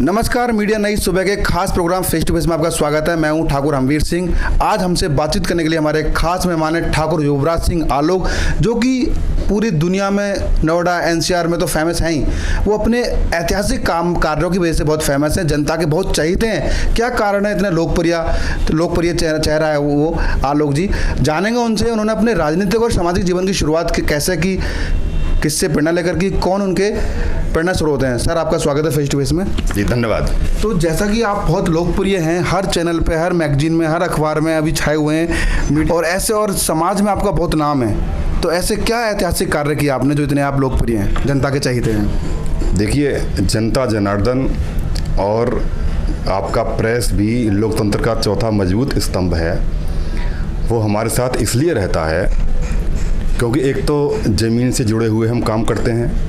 नमस्कार, मीडिया नई सुबह के खास प्रोग्राम फेस टू फेस में आपका स्वागत है। मैं हूं ठाकुर हमवीर सिंह। आज हमसे बातचीत करने के लिए हमारे खास मेहमान हैं ठाकुर युवराज सिंह आलोक, जो कि पूरी दुनिया में, नोएडा एनसीआर में तो फेमस हैं ही। वो अपने ऐतिहासिक काम कार्यों की वजह से बहुत फेमस हैं, जनता के बहुत चाहते हैं। क्या कारण है इतने लोकप्रिय चेहरा है वो आलोक जी। जानेंगे उनसे उन्होंने अपने राजनीतिक और सामाजिक जीवन की शुरुआत कैसे की, किससे प्रेरणा लेकर की, कौन उनके प्रेरणा स्रोत हैं। सर, आपका स्वागत है फेस टू फेस में। जी धन्यवाद। तो जैसा कि आप बहुत लोकप्रिय हैं, हर चैनल पे, हर मैगजीन में, हर अखबार में अभी छाए हुए हैं, और ऐसे और समाज में आपका बहुत नाम है, तो ऐसे क्या ऐतिहासिक कार्य किया आपने जो इतने आप लोकप्रिय हैं, जनता के चाहते हैं? देखिए, जनता जनार्दन और आपका प्रेस भी लोकतंत्र का चौथा मजबूत स्तंभ है। वो हमारे साथ इसलिए रहता है क्योंकि एक तो ज़मीन से जुड़े हुए हम काम करते हैं।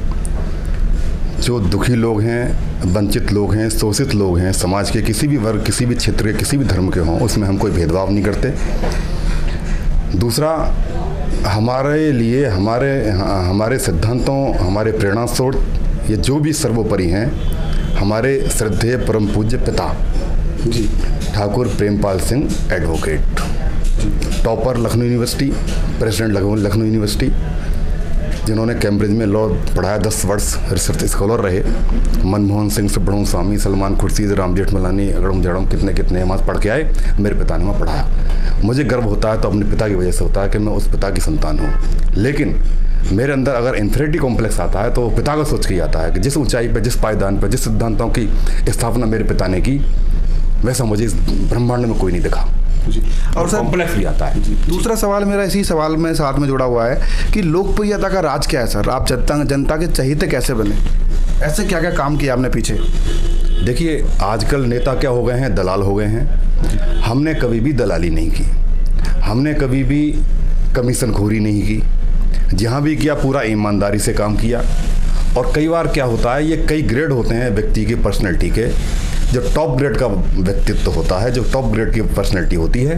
जो दुखी लोग हैं, वंचित लोग हैं, शोषित लोग हैं, समाज के किसी भी वर्ग, किसी भी क्षेत्र के, किसी भी धर्म के हों, उसमें हम कोई भेदभाव नहीं करते। दूसरा, हमारे लिए हमारे सिद्धांतों, हमारे प्रेरणा स्रोत ये जो भी सर्वोपरि हैं, हमारे श्रद्धेय परम पूज्य पिता जी Thakur Prempal Singh advocate, topper Lucknow university, president Lucknow university, जिन्होंने कैम्ब्रिज में लॉ पढ़ाया, 10 वर्ष रिसर्च स्कॉलर रहे। मनमोहन सिंह, सुब्रमण्यम स्वामी, सलमान खुर्शीद, राम जेठमलानी, अगड़म जड़म, कितने वहाँ पढ़ के आए। मेरे पिता ने वहाँ पढ़ाया। मुझे गर्व होता है तो अपने पिता की वजह से होता है कि मैं उस पिता की संतान हूँ। लेकिन मेरे अंदर अगर इन्फेरिटी कॉम्प्लेक्स आता है तो पिता का सोच के आता है कि जिस ऊंचाई पर, जिस पायदान पर, जिस सिद्धांतों की स्थापना मेरे पिता ने की, वैसा मुझे इस ब्रह्मांड में कोई नहीं दिखा। और सर, कॉम्प्लेक्स भी आता है। दूसरा सवाल मेरा इसी सवाल में साथ में जुड़ा हुआ है कि लोकप्रियता का राज क्या है सर? आप जनता के चहेते कैसे बने? ऐसे क्या क्या काम किया आपने पीछे? देखिए, आजकल नेता क्या हो गए हैं, दलाल हो गए हैं। हमने कभी भी दलाली नहीं की, हमने कभी भी कमीशनखोरी नहीं की। जहाँ भी किया पूरा ईमानदारी से काम किया। और कई बार क्या होता है, ये कई ग्रेड होते हैं व्यक्ति की पर्सनैलिटी के। जो टॉप ग्रेड का व्यक्तित्व होता है, जो टॉप ग्रेड की पर्सनैलिटी होती है,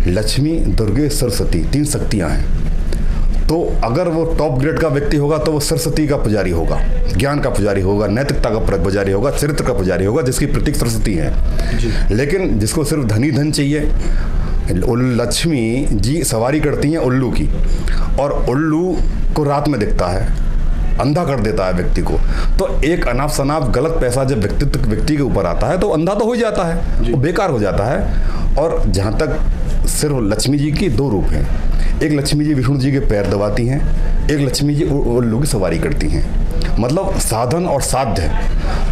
लक्ष्मी, दुर्गे, सरस्वती, 3 शक्तियाँ हैं। तो अगर वो टॉप ग्रेड का व्यक्ति होगा तो वो सरस्वती का पुजारी होगा, ज्ञान का पुजारी होगा, नैतिकता का पुजारी होगा, चरित्र का पुजारी होगा, जिसकी प्रतीक सरस्वती है। लेकिन जिसको सिर्फ धन चाहिए, लक्ष्मी जी सवारी करती हैं उल्लू की, और उल्लू को रात में दिखता है, अंधा कर देता है व्यक्ति को। तो एक अनाप शनाप गलत पैसा जब व्यक्ति के ऊपर आता है तो अंधा तो हो जाता है, वो बेकार हो जाता है। और जहाँ तक सिर्फ लक्ष्मी जी की 2 रूप हैं। एक लक्ष्मी जी विष्णु जी के पैर दबाती हैं, एक लक्ष्मी जी उल्लू की सवारी करती हैं। मतलब साधन और साध्य।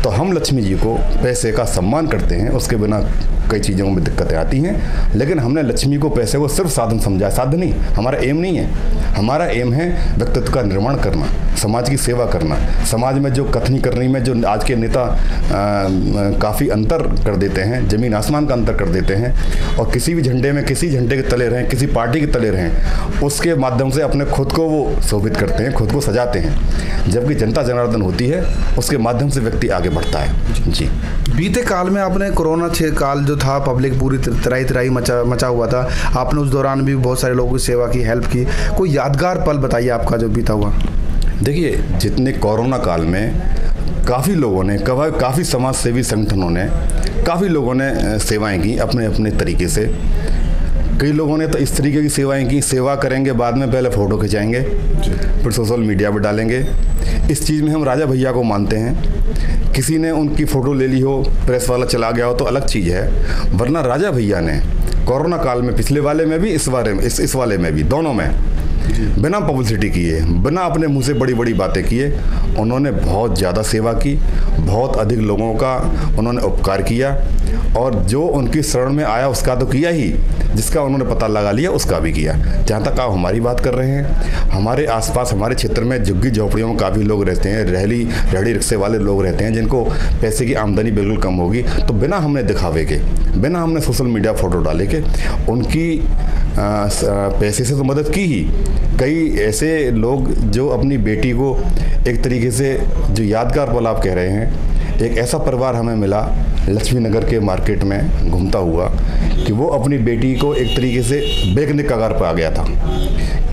तो हम लक्ष्मी जी को पैसे का सम्मान करते हैं, उसके बिना कई चीज़ों में दिक्कतें आती हैं। लेकिन हमने लक्ष्मी को, पैसे को सिर्फ साधन समझा, साध्य नहीं। हमारा एम नहीं है। हमारा एम है व्यक्तित्व का निर्माण करना, समाज की सेवा करना। समाज में जो कथनी करनी में जो आज के नेता काफ़ी अंतर कर देते हैं, ज़मीन आसमान का अंतर कर देते हैं, और किसी भी झंडे में, किसी झंडे के तले रहें, किसी पार्टी के तले रहें, उसके माध्यम से अपने खुद को वो शोभित करते हैं, खुद को सजाते हैं। जबकि जनता जनार्दन होती है, उसके माध्यम से व्यक्ति आगे बढ़ता है। जी, बीते काल में आपने कोरोना काल जो था, पब्लिक पूरी तराई मचा हुआ था, आपने उस दौरान भी बहुत सारे लोगों की सेवा की, हेल्प की। कोई यादगार पल बताइए आपका जो बीता हुआ। देखिए, जितने कोरोना काल में काफ़ी लोगों ने, काफ़ी समाज सेवी संगठनों ने, काफ़ी लोगों ने सेवाएं की अपने अपने तरीके से। कई लोगों ने तो इस तरीके की सेवाएं की, सेवा करेंगे, बाद में पहले फ़ोटो खिंचाएंगे, फिर सोशल मीडिया पर डालेंगे। इस चीज़ में हम राजा भैया को मानते हैं। किसी ने उनकी फ़ोटो ले ली हो, प्रेस वाला चला गया हो तो अलग चीज़ है, वरना राजा भैया ने कोरोना काल में, पिछले वाले में भी, इस वाले में भी, दोनों में बिना पब्लिसिटी किए, बिना अपने मुंह से बड़ी बड़ी बातें किए, उन्होंने बहुत ज़्यादा सेवा की। बहुत अधिक लोगों का उन्होंने उपकार किया, और जो उनकी शरण में आया उसका तो किया ही, जिसका उन्होंने पता लगा लिया उसका भी किया। जहाँ तक आप हमारी बात कर रहे हैं, हमारे आसपास, हमारे क्षेत्र में झुग्गी झोपड़ियों में काफ़ी लोग रहते हैं, रेहड़ी रिक्शे वाले लोग रहते हैं, जिनको पैसे की आमदनी बिल्कुल कम होगी, तो बिना हमने दिखावे के, बिना हमने सोशल मीडिया फ़ोटो डाले के उनकी पैसे से तो मदद की ही। कई ऐसे लोग जो अपनी बेटी को एक तरीके से, जो यादगार पल आप कह रहे हैं, एक ऐसा परिवार हमें मिला लक्ष्मी नगर के मार्केट में घूमता हुआ कि वो अपनी बेटी को एक तरीके से बेचने के कगार पर आ गया था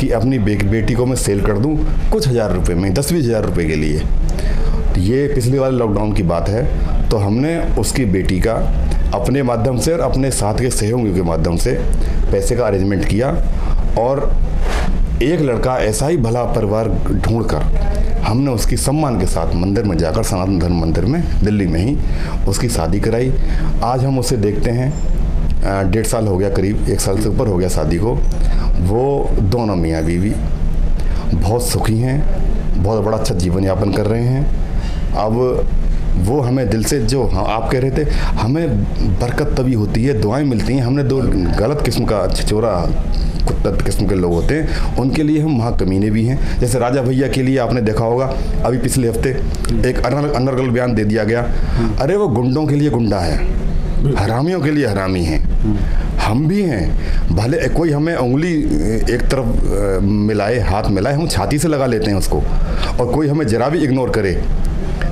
कि अपनी बेटी को मैं सेल कर दूं कुछ हज़ार रुपए में, 10-20 हज़ार रुपये के लिए। ये पिछले वाले लॉकडाउन की बात है। तो हमने उसकी बेटी का अपने माध्यम से और अपने साथ के सहयोगियों के माध्यम से पैसे का अरेंजमेंट किया और एक लड़का ऐसा ही भला परिवार ढूंढकर हमने उसकी सम्मान के साथ मंदिर में जाकर सनातन धर्म मंदिर में दिल्ली में ही उसकी शादी कराई। आज हम उसे देखते हैं, 1.5 साल हो गया, करीब 1 साल से ऊपर हो गया शादी को। वो दोनों मियाँ बीवी बहुत सुखी हैं, बहुत बड़ा अच्छा जीवन यापन कर रहे हैं। अब वो हमें दिल से, जो आप कह रहे थे, हमें बरकत तभी होती है, दुआएं मिलती हैं। हमने दो गलत किस्म का छिचोरा कुत्ता किस्म के लोग होते हैं, उनके लिए हम वहाँ कमीने भी हैं। जैसे राजा भैया के लिए आपने देखा होगा, अभी पिछले हफ्ते एक अनर्गल बयान दे दिया गया। अरे वो गुंडों के लिए गुंडा है, हरामियों के लिए हरामी हैं। हम भी हैं, भले कोई हमें उंगली एक तरफ मिलाए, हाथ मिलाए, हम छाती से लगा लेते हैं उसको, और कोई हमें जरा भी इग्नोर करे,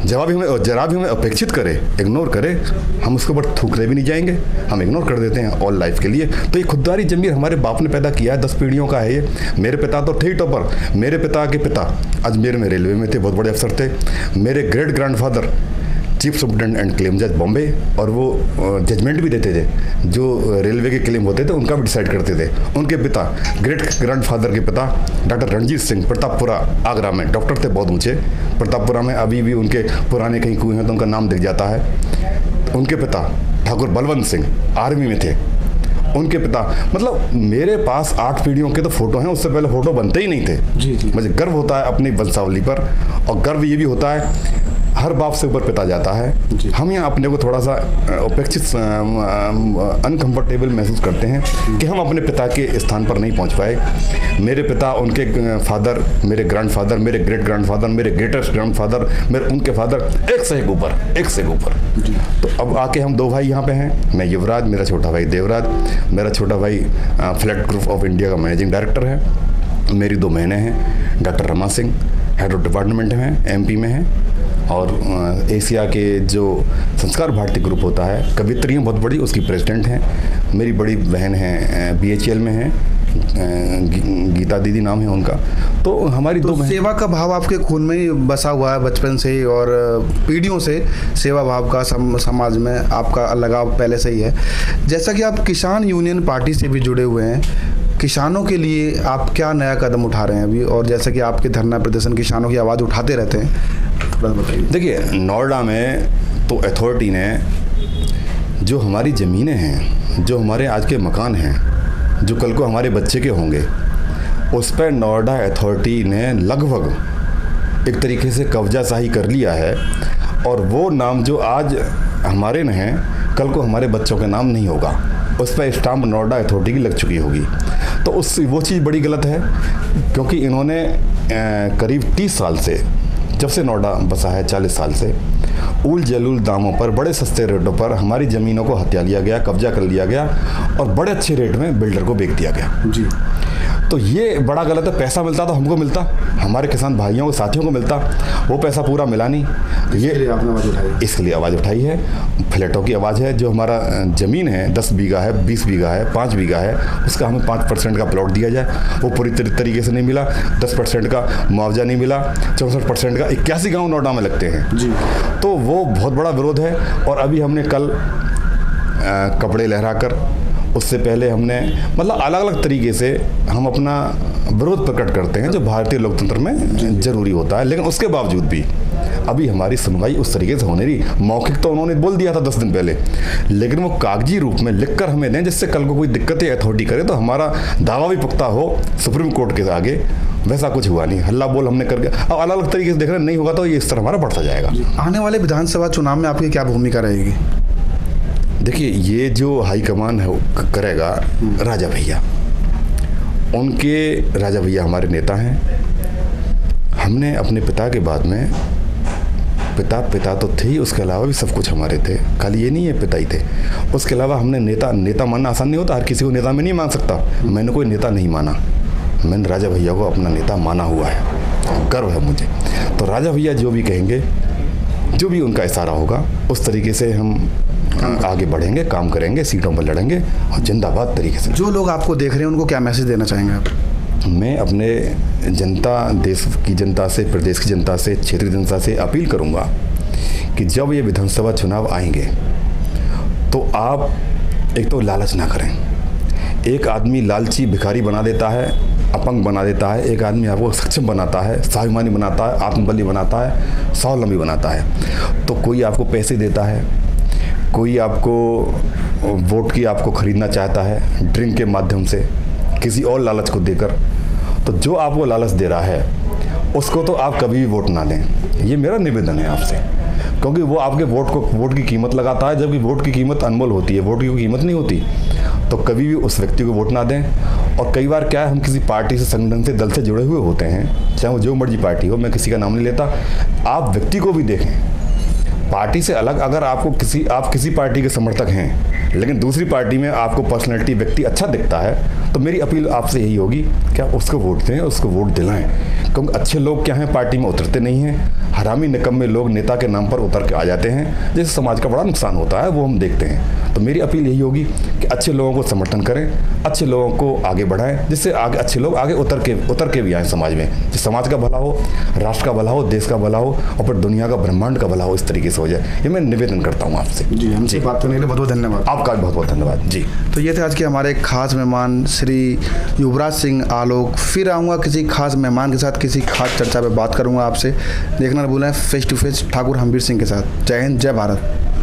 जरा भी हमें अपेक्षित करे, इग्नोर करे, हम उसके ऊपर थूकने भी नहीं जाएंगे, हम इग्नोर कर देते हैं ऑल लाइफ के लिए। तो ये खुददारी ज़मीर हमारे बाप ने पैदा किया है, 10 पीढ़ियों का है ये। मेरे पिता तो थे ही टॉपर, मेरे पिता के पिता अजमेर में रेलवे में थे, बहुत बड़े अफसर थे। मेरे great grandfather chief superintendent and claim जज बॉम्बे, और वो जजमेंट भी देते थे, जो रेलवे के क्लेम होते थे उनका भी डिसाइड करते थे। उनके पिता, ग्रेट ग्रैंडफादर के पिता डॉक्टर रणजीत सिंह, प्रतापपुरा आगरा में डॉक्टर थे, बहुत ऊंचे। प्रतापपुरा में अभी भी उनके पुराने कहीं कुएं हैं तो उनका नाम दिख जाता है। उनके पिता ठाकुर बलवंत सिंह आर्मी में थे, उनके पिता, मतलब मेरे पास 8 पीढ़ियों के तो फोटो हैं, उससे पहले फोटो बनते ही नहीं थे। जी। मुझे गर्व होता है अपनी वंशावली पर, और गर्व ये भी होता है हर बाप से ऊपर पिता जाता है। हम यहाँ अपने को थोड़ा सा अपेक्षित अनकंफर्टेबल महसूस करते हैं कि हम अपने पिता के स्थान पर नहीं पहुँच पाए। मेरे पिता, उनके फादर, मेरे ग्रैंडफादर, मेरे ग्रेट ग्रैंडफादर, मेरे ग्रेटेस्ट ग्रैंडफादर, मेरे उनके फादर, एक से एक ऊपर। तो अब आके हम 2 भाई यहाँ पे हैं, मैं युवराज, मेरा छोटा भाई देवराज। मेरा छोटा भाई फ्लैट ग्रुप ऑफ इंडिया का मैनेजिंग डायरेक्टर है। मेरी 2 बहनें हैं, doctor Rama Singh head of department में एमपी में हैं, और एशिया के जो संस्कार भारती ग्रुप होता है, कवित्री बहुत बड़ी, उसकी प्रेसिडेंट हैं। मेरी बड़ी बहन है BHL में है, गीता दीदी नाम है उनका। तो हमारी तो 2 बहन। सेवा का भाव आपके खून में ही बसा हुआ है बचपन से ही, और पीढ़ियों से सेवा भाव का समाज में आपका लगाव पहले से ही है। जैसा कि आप किसान यूनियन पार्टी से भी जुड़े हुए हैं, किसानों के लिए आप क्या नया कदम उठा रहे हैं अभी, और जैसे कि आपके धरना प्रदर्शन किसानों की आवाज़ उठाते रहते हैं, थोड़ा बताइए। देखिए, नोएडा में तो अथॉरिटी ने जो हमारी ज़मीनें हैं, जो हमारे आज के मकान हैं, जो कल को हमारे बच्चे के होंगे, उस पर नोएडा अथॉरिटी ने लगभग एक तरीके से कब्जा शाही कर लिया है। और वो नाम जो आज हमारे न हैं, कल को हमारे बच्चों के नाम नहीं होगा, उस पर स्टाम्प नोएडा अथॉरिटी की लग चुकी होगी। तो वो चीज़ बड़ी गलत है, क्योंकि इन्होंने करीब 30 साल से, जब से नोएडा बसा है 40 साल से, उल जलूल दामों पर, बड़े सस्ते रेटों पर हमारी ज़मीनों को हत्या लिया गया, कब्जा कर लिया गया, और बड़े अच्छे रेट में बिल्डर को बेच दिया गया। जी। तो ये बड़ा गलत है। पैसा मिलता तो हमको मिलता, हमारे किसान भाइयों को, साथियों को मिलता, वो पैसा पूरा मिला नहीं। ये आपने आवाज़ उठाई, इसके लिए आवाज़ उठाई है। फ्लैटों की आवाज़ है। जो हमारा ज़मीन है 10 बीघा है, 20 बीघा है, 5 बीघा है, उसका हमें 5% का प्लॉट दिया जाए, वो पूरी तरीके से नहीं मिला। 10% का मुआवजा नहीं मिला। 64% का 81 गाँव नोएडा में लगते हैं जी। तो वो बहुत बड़ा विरोध है। और अभी हमने कल कपड़े लहराकर, उससे पहले हमने, मतलब अलग अलग तरीके से हम अपना विरोध प्रकट करते हैं, जो भारतीय लोकतंत्र में जरूरी होता है। लेकिन उसके बावजूद भी अभी हमारी सुनवाई उस तरीके से होने रही। मौखिक तो उन्होंने बोल दिया था 10 दिन पहले, लेकिन वो कागजी रूप में लिखकर हमें दें, जिससे कल को कोई दिक्कत या अथॉरिटी करे तो हमारा दावा भी पुख्ता हो सुप्रीम कोर्ट के आगे। वैसा कुछ हुआ नहीं, हल्ला बोल हमने करके। अब अलग अलग तरीके से देख रहे नहीं होगा तो ये इस तरह हमारा बढ़ता जाएगा। आने वाले विधानसभा चुनाव में आपकी क्या भूमिका रहेगी? देखिए, ये जो हाईकमान है करेगा राजा भैया, उनके राजा भैया हमारे नेता हैं। हमने अपने पिता के बाद में, पिता तो थे ही, उसके अलावा भी सब कुछ हमारे थे, खाली ये नहीं है पिता ही थे। उसके अलावा हमने नेता मानना आसान नहीं होता, हर किसी को नेता में नहीं मान सकता। मैंने कोई नेता नहीं माना, मैंने राजा भैया को अपना नेता माना हुआ है, गर्व है मुझे। तो राजा भैया जो भी कहेंगे, जो भी उनका इशारा होगा, उस तरीके से हम आगे बढ़ेंगे, काम करेंगे, सीटों पर लड़ेंगे और जिंदाबाद तरीके से। जो लोग आपको देख रहे हैं उनको क्या मैसेज देना चाहेंगे आप? मैं अपने जनता, देश की जनता से, प्रदेश की जनता से, क्षेत्रीय जनता से अपील करूंगा कि जब ये विधानसभा चुनाव आएंगे तो आप एक तो लालच ना करें। एक आदमी लालची भिखारी बना देता है, अपंग बना देता है, एक आदमी आपको सक्षम बनाता है, स्वाभिमानी बनाता है, आत्मबली बनाता है, स्वावलंबी बनाता है। तो कोई आपको पैसे देता है, कोई आपको वोट की आपको खरीदना चाहता है ड्रिंक के माध्यम से, किसी और लालच को देकर। तो जो आपको लालच दे रहा है उसको तो आप कभी भी वोट ना दें, ये मेरा निवेदन है आपसे, क्योंकि वो आपके वोट की कीमत लगाता है, जबकि वोट की कीमत अनमोल होती है, वोट की कोई कीमत नहीं होती। तो कभी भी उस व्यक्ति को वोट ना दें। और कई बार क्या है, हम किसी पार्टी से, संगठन से, दल से जुड़े हुए होते हैं, चाहे वो जो मर्जी पार्टी हो, मैं किसी का नाम नहीं लेता। आप व्यक्ति को भी देखें, पार्टी से अलग अगर आप किसी पार्टी के समर्थक हैं लेकिन दूसरी पार्टी में आपको पर्सनैलिटी, व्यक्ति अच्छा दिखता है, तो मेरी अपील आपसे यही होगी कि आप उसको वोट दें, उसको वोट दिलाएं। क्योंकि अच्छे लोग क्या हैं, पार्टी में उतरते नहीं हैं, हरामी निकम्मे लोग नेता के नाम पर उतर के आ जाते हैं, जिससे समाज का बड़ा नुकसान होता है, वो हम देखते हैं। तो मेरी अपील यही होगी कि अच्छे लोगों को समर्थन करें, अच्छे लोगों को आगे बढ़ाएं, जिससे आगे अच्छे लोग आगे उतर के भी आएँ समाज में, जिससे समाज का भला हो, राष्ट्र का भला हो, देश का भला हो और फिर दुनिया का, ब्रह्मांड का भला हो, इस तरीके से हो जाए। ये मैं निवेदन करता हूँ आपसे। जी, हमसे बात करने के लिए बहुत बहुत धन्यवाद। आपका बहुत बहुत धन्यवाद जी। तो ये थे आज के हमारे खास मेहमान श्री युवराज सिंह आलोक। फिर आऊँगा किसी खास मेहमान के साथ, किसी खास चर्चा पे बात करूँगा आपसे। देखना न भूलें face to face Thakur Hamvir Singh के साथ। जय हिंद, जय भारत।